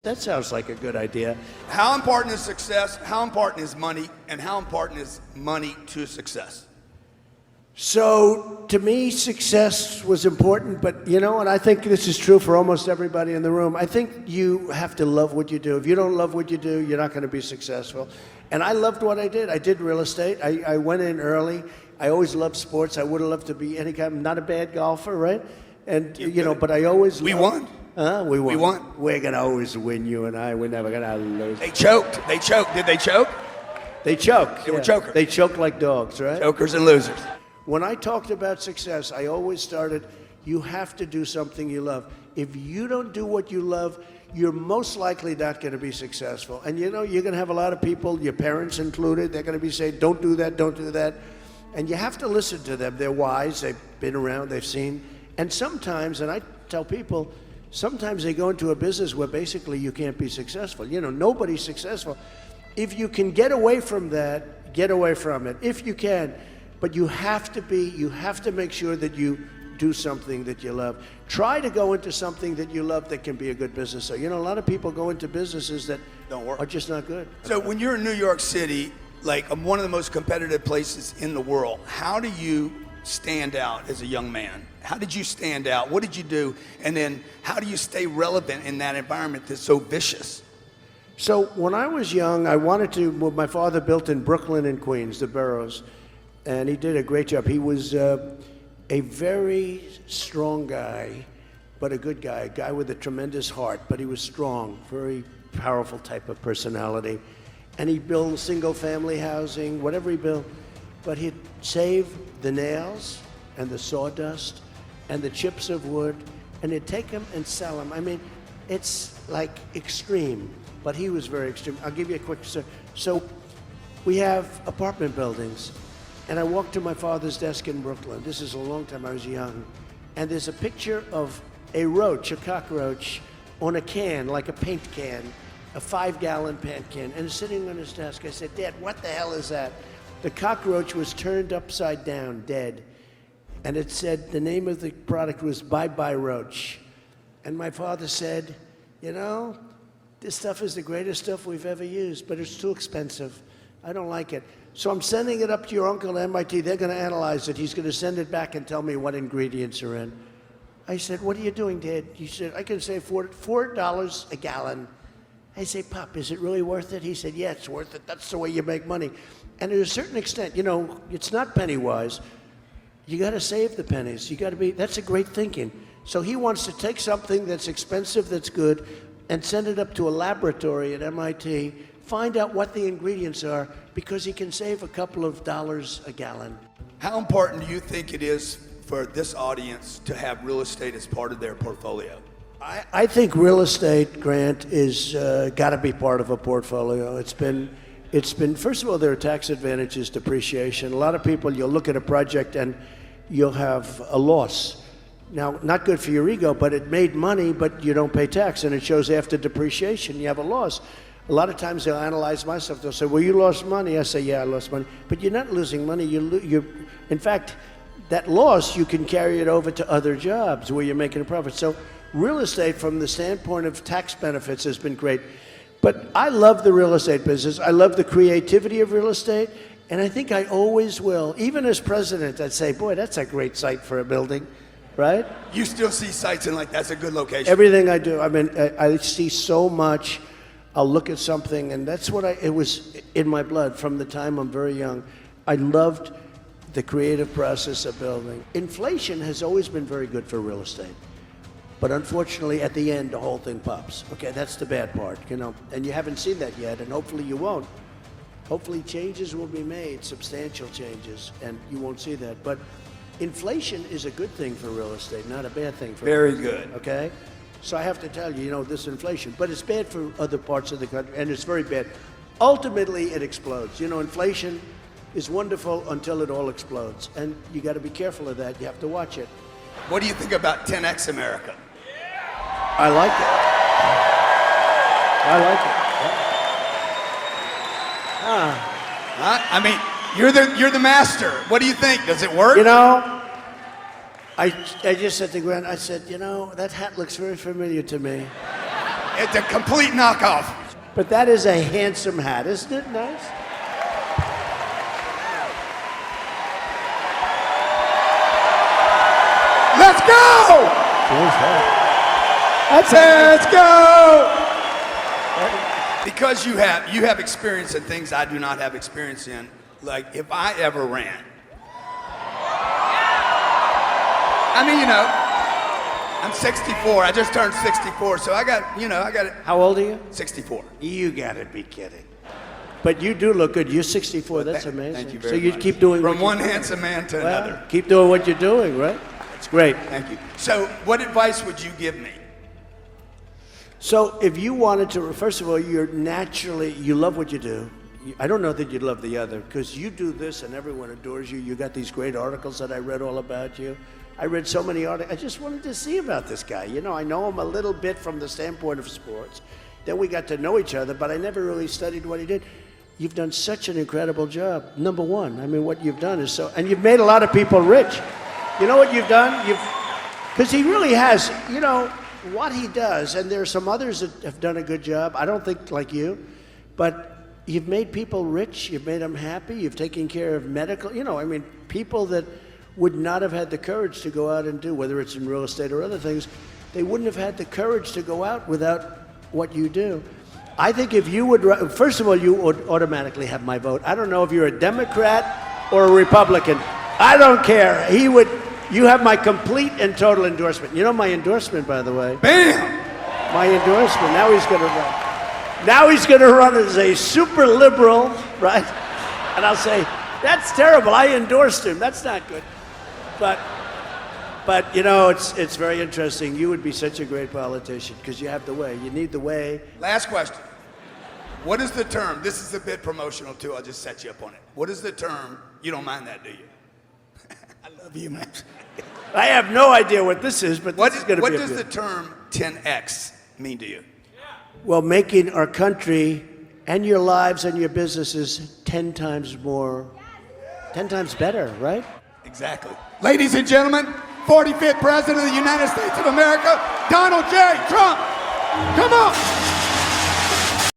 That sounds like a good idea. How important is success? How important is money? And how important is money to success? So, to me, success was important, but you know, and I think this is true for almost everybody in the room. I think you have to love what you do. If you don't love what you do, you're not going to be successful. And I loved what I did. I did real estate. I went in early. I always loved sports. I would have loved to be any kind. I'm not a bad golfer, right? And you know, but I always we won. We won. We won. We're gonna always win, you and I. We're never gonna lose. They choked. They choked. Did they choke? They choked. They were chokers. They choked like dogs, right? Chokers and losers. When I talked about success, I always started, you have to do something you love. If you don't do what you love, you're most likely not going to be successful. And you know, you're going to have a lot of people, your parents included, they're going to be saying, don't do that, don't do that. And you have to listen to them. They're wise, they've been around, they've seen. And sometimes, and I tell people, sometimes they go into a business where basically you can't be successful. You know, nobody's successful. If you can get away from that, get away from it, if you can. But you have to make sure that you do something that you love. Try to go into something that you love that can be a good business. So, you know, a lot of people go into businesses that don't work, are just not good. So when you're in New York City, like one of the most competitive places in the world, how do you stand out as a young man? How did you stand out? What did you do? And then how do you stay relevant in that environment that's so vicious? So when I was young, I wanted to, well, my father built in Brooklyn and Queens, the boroughs. And he did a great job. He was a very strong guy, but a good guy, a guy with a tremendous heart, but he was strong, very powerful type of personality. And he built single-family housing, whatever he built, but he'd save the nails and the sawdust and the chips of wood, and he'd take them and sell them. I mean, it's like extreme, but he was very extreme. I'll give you a quick story. So we have apartment buildings. And I walked to my father's desk in Brooklyn. This is a long time, I was young. And there's a picture of a roach, a cockroach, on a can, like a paint can, a 5-gallon paint can, and it's sitting on his desk. I said, Dad, what the hell is that? The cockroach was turned upside down, dead. And it said, the name of the product was Bye Bye Roach. And my father said, you know, this stuff is the greatest stuff we've ever used, but it's too expensive. I don't like it. So I'm sending it up to your uncle at MIT. They're going to analyze it. He's going to send it back and tell me what ingredients are in. I said, what are you doing, Dad? He said, I can save $4 a gallon. I say, Pop, is it really worth it? He said, yeah, it's worth it. That's the way you make money. And to a certain extent, you know, it's not penny wise. You got to save the pennies. You got to be, that's a great thinking. So he wants to take something that's expensive, that's good, and send it up to a laboratory at MIT, find out what the ingredients are, because he can save a couple of dollars a gallon. How important do you think it is for this audience to have real estate as part of their portfolio? I think real estate, Grant, is got to be part of a portfolio. It's been, first of all, there are tax advantages, depreciation. A lot of people, you'll look at a project and you'll have a loss. Now, not good for your ego, but it made money, but you don't pay tax, and it shows after depreciation you have a loss. A lot of times they'll analyze my stuff. They'll say, well, you lost money. I say, yeah, I lost money. But you're not losing money. In fact, that loss, you can carry it over to other jobs where you're making a profit. So real estate, from the standpoint of tax benefits, has been great. But I love the real estate business. I love the creativity of real estate. And I think I always will. Even as president, I'd say, boy, that's a great site for a building, right? You still see sites and like, that's a good location. Everything I do. I mean, I see so much. I'll look at something, and that's what it was in my blood from the time I'm very young. I loved the creative process of building. Inflation has always been very good for real estate. But unfortunately, at the end, the whole thing pops. Okay, that's the bad part, you know. And you haven't seen that yet, and hopefully you won't. Hopefully changes will be made, substantial changes, and you won't see that. But inflation is a good thing for real estate, not a bad thing for Very real estate, good. Okay? So I have to tell you, you know, this inflation, but it's bad for other parts of the country, and it's very bad. Ultimately, it explodes. You know, inflation is wonderful until it all explodes, and you got to be careful of that. You have to watch it. What do you think about 10X America? I like it. I like it. I mean, you're the master. What do you think? Does it work? You know, I just said to Grant, I said, you know, that hat looks very familiar to me. It's a complete knockoff. But that is a handsome hat, isn't it? Nice. Let's go! Let's go! Because you have experience in things I do not have experience in. Like if I ever ran. I mean, I'm 64. I just turned 64, so I got it. How old are you? 64. You gotta be kidding. But you do look good. You're 64. That's amazing. Thank you very much. So you keep doing From what one handsome man to another. keep doing what you're doing, right? It's great. Thank you. So, what advice would you give me? So if you wanted to, first of all, you love what you do. I don't know that you'd love the other, because you do this and everyone adores you. You got these great articles that I read all about you. I read so many articles. I just wanted to see about this guy. I know him a little bit from the standpoint of sports. Then we got to know each other, but I never really studied what he did. You've done such an incredible job. Number one, I mean, what you've done is and you've made a lot of people rich. You know what you've done? Because he really has, what he does, and there are some others that have done a good job. I don't think like you, but you've made people rich. You've made them happy. You've taken care of medical, people that would not have had the courage to go out and do, whether it's in real estate or other things, they wouldn't have had the courage to go out without what you do. I think if you would, first of all, you would automatically have my vote. I don't know if you're a Democrat or a Republican. I don't care. You have my complete and total endorsement. You know my endorsement, by the way? Bam! My endorsement. Now he's going to run. Now he's going to run as a super liberal, right? And I'll say, that's terrible. I endorsed him. That's not good. But it's very interesting. You would be such a great politician because you have the way. You need the way. Last question. What is the term? This is a bit promotional too. I'll just set you up on it. What is the term? You don't mind that, do you? I love you, man. I have no idea what this is, but what this is going to be. What does the term 10X mean to you? Well, making our country and your lives and your businesses 10 times better, right? Exactly. Ladies and gentlemen, 45th President of the United States of America, Donald J. Trump. Come on.